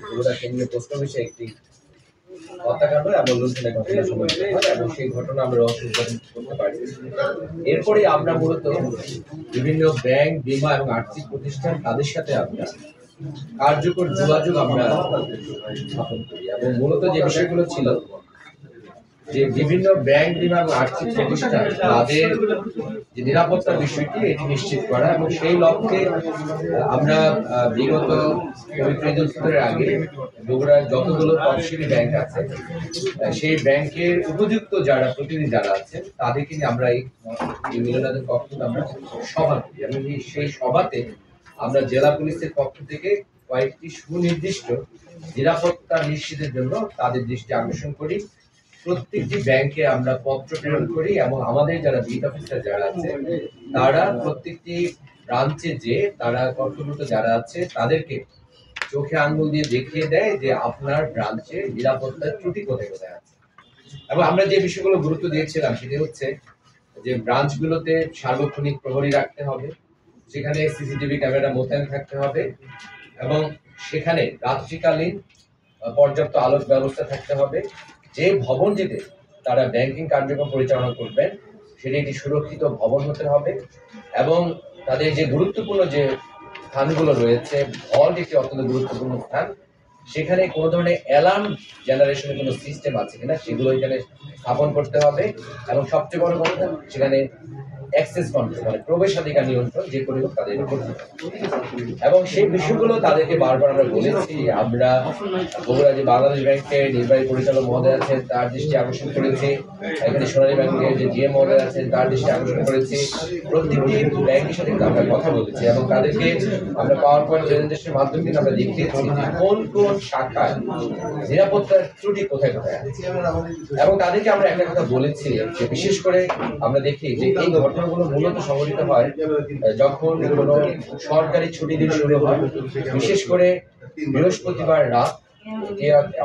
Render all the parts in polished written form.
বগুড়া কেন্দ্রীয় পোস্ট অফিসে একটি হত্যাকাণ্ড এবং লুণ্ঠনের ঘটনা সংঘটিত হয় এবং সেই ঘটনা আমরা উদ্ঘাটন করতে পারি। এরপরে আমরা মূলত বিভিন্ন ব্যাংক, বীমা এবং আর্থিক প্রতিষ্ঠান তাদের সাথে আমরা কার্যকর যোগাযোগ আমরা স্থাপন করি এবং মূলত যে বিষয়গুলো ছিল যে বিভিন্ন ব্যাংক, বীমা এবং আর্থিক প্রতিষ্ঠান তাদের যে নিরাপত্তার বিষয়টি এটি নিশ্চিত করা এবং সেই লক্ষ্যে আমরা বিগত পবিত্র ঈদ উল ফিতরের আগে বগুড়ার যতগুলো তফসিলি ব্যাংক আছে সেই ব্যাংকের উপযুক্ত যারা প্রতিনিধি যারা আছেন তাদেরকে নিয়ে আমরা এই মিলনায়তন কক্ষে আমরা সভা করি এবং সেই সভাতে আমরা জেলা পুলিশের পক্ষ থেকে কয়েকটি সুনির্দিষ্ট নিরাপত্তা নিশ্চিতের জন্য তাদের দৃষ্টি আকর্ষণ করি। প্রত্যেকটি ব্যাংকে আমরা পত্র প্রেরণ করি এবং আমাদের যারা বিট অফিসার যারা আছে তারা প্রত্যেকটি ব্রাঞ্চে যে তারা কর্তব্যরত যারা আছে তাদেরকে চোখে আঙ্গুল দিয়ে দেখিয়ে দেয় যে আপনার ব্রাঞ্চে নিরাপত্তার ত্রুটি কোথায় কোথায় আছে। এবং আমরা যে বিষয়গুলো গুরুত্ব দিয়েছিলাম সেটি হচ্ছে যে ব্রাঞ্চগুলোতে সার্বক্ষণিক প্রহরী রাখতে হবে, সেখানে সিসিটিভি ক্যামেরা মোতায়েন থাকতে হবে এবং সেখানে রাত্রিকালীন পর্যাপ্ত আলোক ব্যবস্থা থাকতে হবে। যে ভবনটিতে তারা ব্যাংকিং কার্যক্রম পরিচালনা করবেন সেটি একটি সুরক্ষিত ভবন হতে হবে এবং তাদের যে গুরুত্বপূর্ণ যে স্থানগুলো রয়েছে, ভল্ট একটি অত্যন্ত গুরুত্বপূর্ণ স্থান, সেখানে কোনো ধরনের অ্যালার্ম জেনারেশনের কোনো সিস্টেম আছে কিনা সেগুলো এখানে স্থাপন করতে হবে এবং সবচেয়ে বড় কথা সেখানে অ্যাক্সেস কন্ট্রোল মানে প্রবেশাধিকার নিয়ন্ত্রণ যে করে হোক তাদের করতে হবে এবং সেই বিষয়গুলো তাদেরকে বারবার আমরা বলেছি। আমরা বগুড়া যে বাংলাদেশ ব্যাংকের নির্বাহী পরিচালক মহোদয় আছেন তার দৃষ্টি আকর্ষণ করেছি, এখানে সোনালী ব্যাংকের যে জিএম মহোদয় আছেন তার দৃষ্টি আকর্ষণ করেছি। প্রত্যেকটি ব্যাংকের সাথে আমরা কথা বলেছি এবং তাদেরকে আমরা পাওয়ার পয়েন্ট প্রেজেন্টেশনের মাধ্যমে কিন্তু আমরা দেখিয়েছি যে কোন কোন শাখায় নিরাপত্তার ত্রুটি কোথায় কোথায় আছে এবং তাদেরকে আমরা একটা কথা বলেছি যে বিশেষ করে আমরা দেখি যে এই ঘটনাগুলো মূলত সংঘটিত হয় যখন কোনো সরকারি ছুটি দিন শুরু হয়, বিশেষ করে বৃহস্পতিবার রাত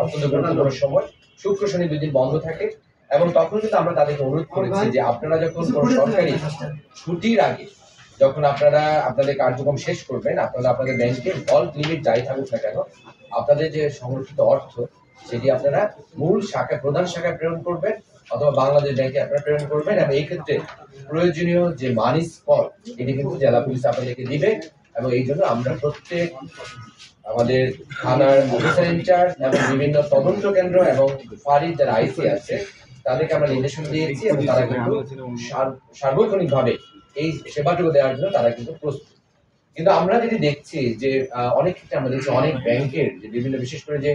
অত্যন্ত গুরুত্বপূর্ণ সময়, শুক্র শনি 2 দিন বন্ধ থাকে এবং তখন কিন্তু আমরা তাদেরকে অনুরোধ করেছি যে আপনারা যখন কোনো সরকারি ছুটির আগে যখন আপনারা আপনাদের কার্যক্রম শেষ করবেন আপনারা আপনাদের ব্যাংকে ভল্ট লিমিট যাই থাকুক না কেন আপনাদের যে সংরক্ষিত অর্থ সেটি আপনারা মূল শাখা প্রধান শাখায় প্রেরণ করবেন অথবা বাংলাদেশ ব্যাংকে আপনারা প্রেরণ করবেন এবং এই ক্ষেত্রে প্রয়োজনীয় যে মানি স্পট এটি কিন্তু জেলা পুলিশ আপনাদেরকে দিবে এবং এই জন্য আমরা প্রত্যেক আমাদের থানার অফিসার ইনচার্জ এবং বিভিন্ন তদন্ত কেন্দ্র এবং ফাঁড়ির যারা আইসি আছে তাদেরকে আমরা নির্দেশন দিয়েছি এবং তারা কিন্তু সার্বক্ষণিকভাবে এই সেবাটুকু দেওয়ার জন্য তারা কিন্তু প্রস্তুত। কিন্তু আমরা যদি দেখছি যে অনেক ক্ষেত্রে আমরা দেখছি অনেক ব্যাংকের যে বিভিন্ন বিশেষ করে যে